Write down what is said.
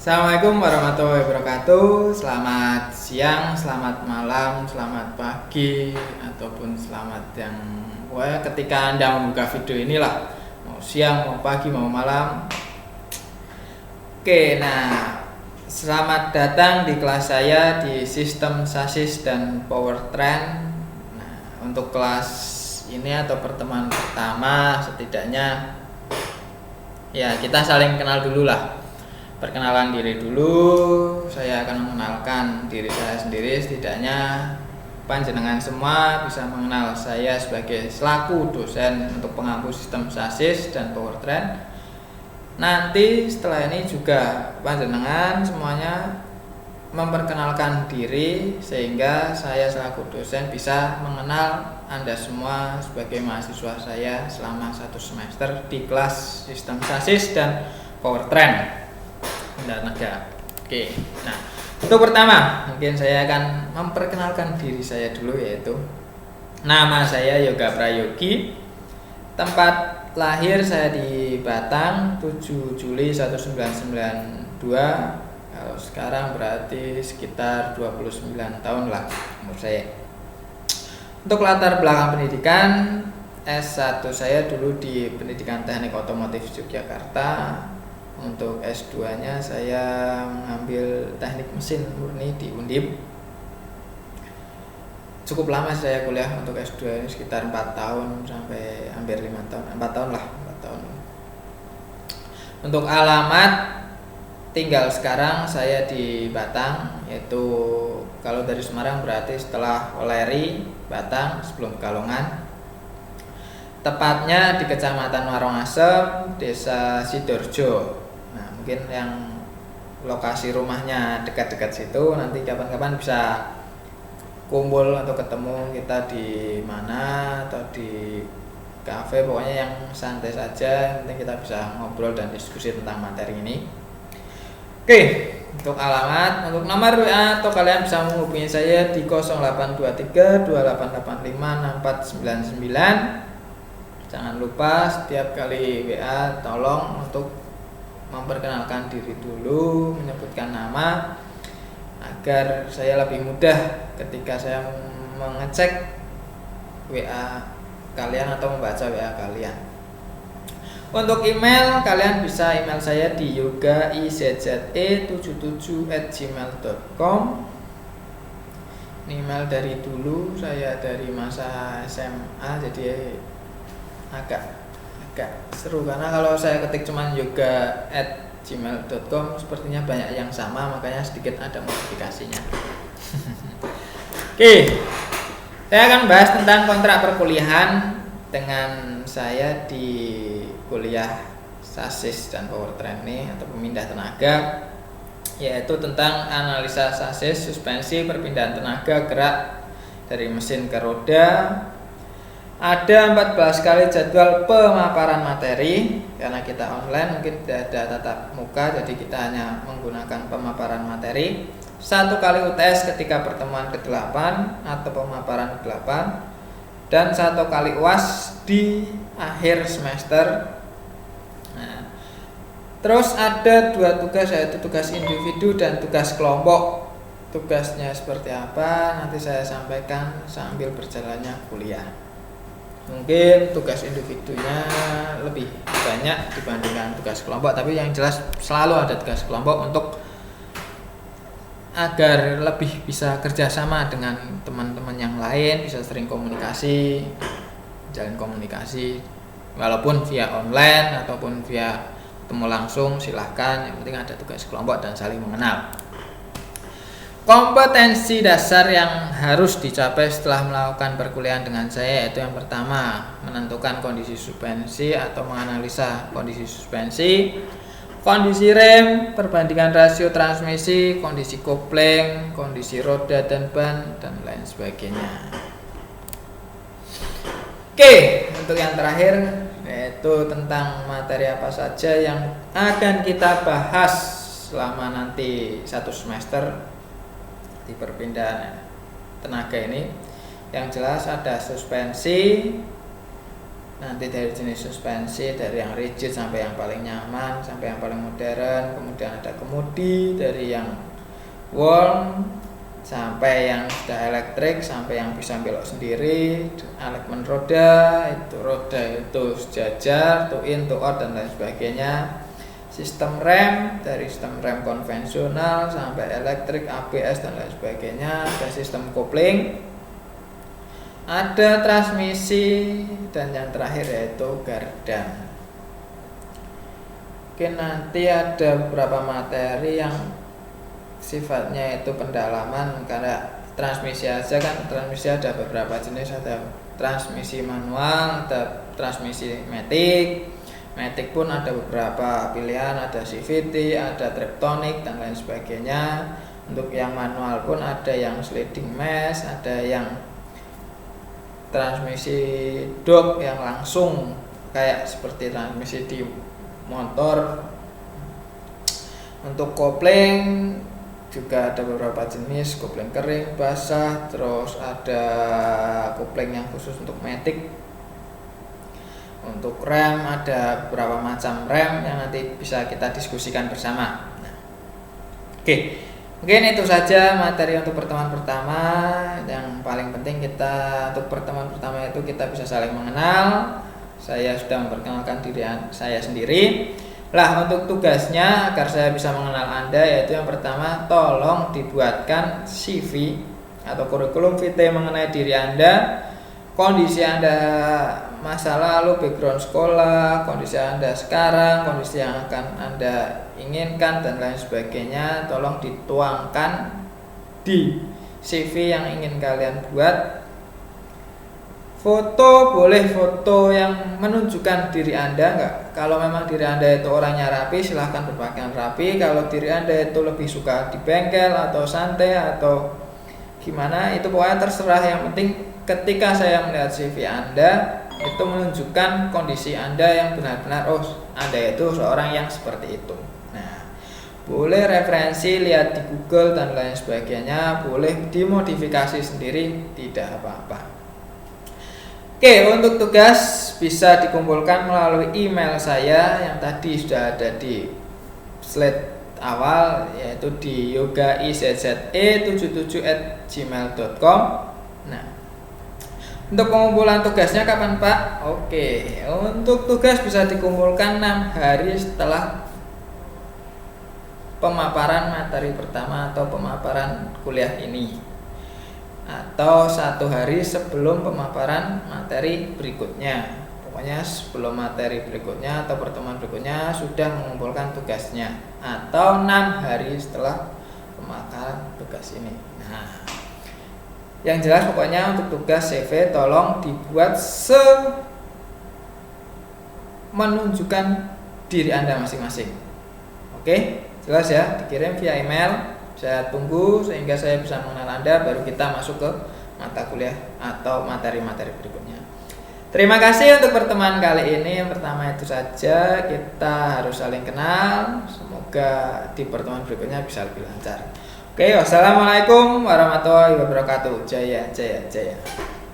Assalamualaikum warahmatullahi wabarakatuh. Selamat siang, selamat malam, selamat pagi, ataupun selamat yang ketika Anda membuka video inilah, mau siang, mau pagi, mau malam. Oke, nah selamat datang di kelas saya di sistem sasis dan powertrain. Nah, untuk kelas ini atau pertemuan pertama setidaknya ya kita saling kenal dulu lah. Perkenalan diri dulu, saya akan mengenalkan diri saya sendiri, setidaknya panjenengan semua bisa mengenal saya sebagai selaku dosen untuk pengampu sistem sasis dan powertrain. Nanti setelah ini juga panjenengan semuanya memperkenalkan diri sehingga saya selaku dosen bisa mengenal Anda semua sebagai mahasiswa saya selama 1 semester di kelas sistem sasis dan powertrain. Tenaga. Oke, nah untuk pertama mungkin saya akan memperkenalkan diri saya dulu, yaitu nama saya Yoga Prayogi, tempat lahir saya di Batang 7 Juli 1992. Kalau sekarang berarti sekitar 29 tahun lah umur saya. Untuk latar belakang pendidikan, S1 saya dulu di Pendidikan Teknik Otomotif Yogyakarta. Untuk S2-nya saya mengambil teknik mesin murni di Undip. Cukup lama saya kuliah untuk S2 ini, sekitar 4 tahun sampai hampir 5 tahun, 4 tahun lah, 4 tahun. Untuk alamat tinggal sekarang saya di Batang, yaitu kalau dari Semarang berarti setelah Oleri, Batang sebelum Pekalongan. Tepatnya di Kecamatan Warongasem, Desa Sidoarjo. Nah, mungkin yang lokasi rumahnya dekat-dekat situ, nanti kapan-kapan bisa kumpul atau ketemu kita di mana atau di kafe, pokoknya yang santai saja, nanti kita bisa ngobrol dan diskusi tentang materi ini. Oke, untuk alamat, untuk nomor WA atau kalian bisa menghubungi saya di 0823 2885 6499. Jangan lupa setiap kali WA tolong untuk memperkenalkan diri dulu, menyebutkan nama agar saya lebih mudah ketika saya mengecek WA kalian atau membaca WA kalian. Untuk email, kalian bisa email saya di yogaizze77@gmail.com. Ini email dari dulu, saya dari masa SMA, jadi agak seru karena kalau saya ketik cuman yoga@gmail.com sepertinya banyak yang sama, makanya sedikit ada modifikasinya. Oke, saya akan bahas tentang kontrak perkuliahan dengan saya di kuliah sasis dan powertrain ini atau pemindah tenaga, yaitu tentang analisa sasis, suspensi, perpindahan tenaga gerak dari mesin ke roda. Ada 14 kali jadwal pemaparan materi, karena kita online mungkin tidak ada tatap muka, jadi kita hanya menggunakan pemaparan materi. 1 kali UTS ketika pertemuan ke-8 atau pemaparan ke-8, dan 1 kali UAS di akhir semester. Nah, terus ada 2 tugas, yaitu tugas individu dan tugas kelompok. Tugasnya seperti apa nanti saya sampaikan sambil berjalannya kuliah. Mungkin tugas individunya lebih banyak dibandingkan tugas kelompok, tapi yang jelas selalu ada tugas kelompok untuk agar lebih bisa kerjasama dengan teman-teman yang lain, bisa sering komunikasi, jalin komunikasi walaupun via online ataupun via ketemu langsung, silahkan, yang penting ada tugas kelompok dan saling mengenal. Kompetensi dasar yang harus dicapai setelah melakukan perkuliahan dengan saya, yaitu yang pertama, menentukan kondisi suspensi atau menganalisa kondisi suspensi, kondisi rem, perbandingan rasio transmisi, kondisi kopling, kondisi roda dan ban, dan lain sebagainya. Oke, untuk yang terakhir yaitu tentang materi apa saja yang akan kita bahas selama nanti 1 semester di perpindahan tenaga ini. Yang jelas ada suspensi, nanti dari jenis suspensi, dari yang rigid sampai yang paling nyaman, sampai yang paling modern. Kemudian ada kemudi, dari yang worm sampai yang sudah elektrik, sampai yang bisa belok sendiri, elemen roda itu sejajar, to in, to out, dan lain sebagainya. Sistem rem, dari sistem rem konvensional sampai elektrik, ABS, dan lain sebagainya. Ada sistem kopling, ada transmisi, dan yang terakhir yaitu gardan. Oke, nanti ada beberapa materi yang sifatnya itu pendalaman, karena transmisi aja kan, transmisi ada beberapa jenis, ada transmisi manual, ada transmisi matic pun ada beberapa pilihan, ada CVT, ada Triptonic, dan lain sebagainya. Untuk yang manual pun ada yang sliding mesh, ada yang transmisi dok yang langsung kayak seperti transmisi di motor. Untuk kopling juga ada beberapa jenis, kopling kering, basah, terus ada kopling yang khusus untuk matic. Untuk rem ada beberapa macam rem yang nanti bisa kita diskusikan bersama. Oke, mungkin itu saja materi untuk pertemuan pertama. Yang paling penting kita untuk pertemuan pertama itu kita bisa saling mengenal. Saya sudah memperkenalkan diri saya sendiri. Lah, untuk tugasnya agar saya bisa mengenal Anda, yaitu yang pertama, tolong dibuatkan CV atau kurikulum vitae mengenai diri Anda, kondisi Anda masa lalu, background sekolah, kondisi Anda sekarang, kondisi yang akan Anda inginkan, dan lain sebagainya. Tolong dituangkan di CV yang ingin kalian buat. Foto boleh foto yang menunjukkan diri Anda, enggak. Kalau memang diri Anda itu orangnya rapi, silahkan berpakaian rapi. Kalau diri Anda itu lebih suka di bengkel atau santai atau gimana, itu pokoknya terserah. Yang penting ketika saya melihat CV Anda, itu menunjukkan kondisi Anda yang benar-benar, oh, Anda itu seorang yang seperti itu. Nah, boleh referensi, lihat di Google dan lain sebagainya, boleh dimodifikasi sendiri, tidak apa-apa. Oke, untuk tugas bisa dikumpulkan melalui email saya yang tadi sudah ada di slide awal, yaitu di yogaizze77@gmail.com. Nah, untuk pengumpulan tugasnya kapan, Pak? Oke, untuk tugas bisa dikumpulkan 6 hari setelah pemaparan materi pertama atau pemaparan kuliah ini, atau 1 hari sebelum pemaparan materi berikutnya. Pokoknya sebelum materi berikutnya atau pertemuan berikutnya sudah mengumpulkan tugasnya, atau 6 hari setelah pemaparan tugas ini. Nah, yang jelas pokoknya untuk tugas CV tolong dibuat menunjukkan diri Anda masing-masing. Oke, jelas ya, dikirim via email. Saya tunggu sehingga saya bisa mengenal Anda, baru kita masuk ke mata kuliah atau materi-materi berikutnya. Terima kasih untuk pertemuan kali ini. Yang pertama itu saja, kita harus saling kenal. Semoga di pertemuan berikutnya bisa lebih lancar. Oke, wassalamualaikum warahmatullahi wabarakatuh. Jaya, jaya, jaya.